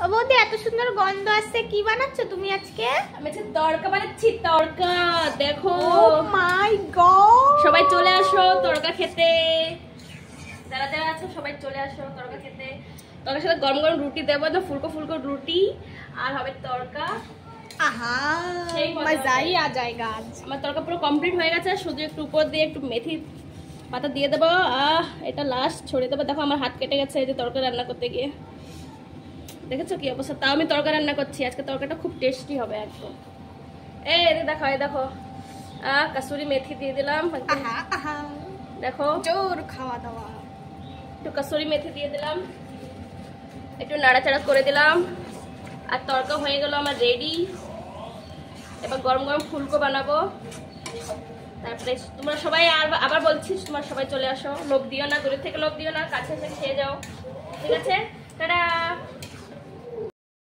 ও বৌদি এত সুন্দর গন্ধ আসছে, কি বানাচ্ছ তুমি আজকে? আমি আজকে তড়কা বানাচ্ছি, তড়কা। দেখো, ও মাই গড, সবাই চলে আসো তড়কা খেতে। যারা যারা আছো সবাই চলে আসো তড়কা খেতে। তড়কার সাথে গরম গরম রুটি দেবো, তো ফুলকো ফুলকো রুটি আর হবে তড়কা। আহা সেই মজাই আ যায়গা আজ। আমার তড়কা পুরো কমপ্লিট হয়ে গেছে, শুধু একটু উপর দিয়ে একটু মেথি পাতা দিয়ে দেবো। এটা লাস্ট ছড়িয়ে দেবো। দেখো আমার হাত কেটে গেছে এই যে তড়কা রান্না করতে গিয়ে, দেখেছো কি অবস্থা? তাও আমি তড়কা রান্না করছি আজকে। তড়কাটা খুব টেস্টি হবে একদম। এই দেখো, এই দেখো, কাসুরি মেথি দিয়ে দিলাম। আহা আহা, দেখো জোর খাওয়া দাওয়া। একটু কাসুরি মেথি দিয়ে দিলাম, একটু নাড়াচাড়া করে দিলাম, আর তড়কা হয়ে গেল আমার রেডি। এবার গরম গরম ফুলকো বানাবো। তারপরে তোমরা সবাই আবার বলছিস, তোমরা সবাই চলে আসো, লোভ দিও না, দূরের থেকে লোভ দিও না, কাছে এসে খেয়ে যাও, ঠিক আছে? টাটা।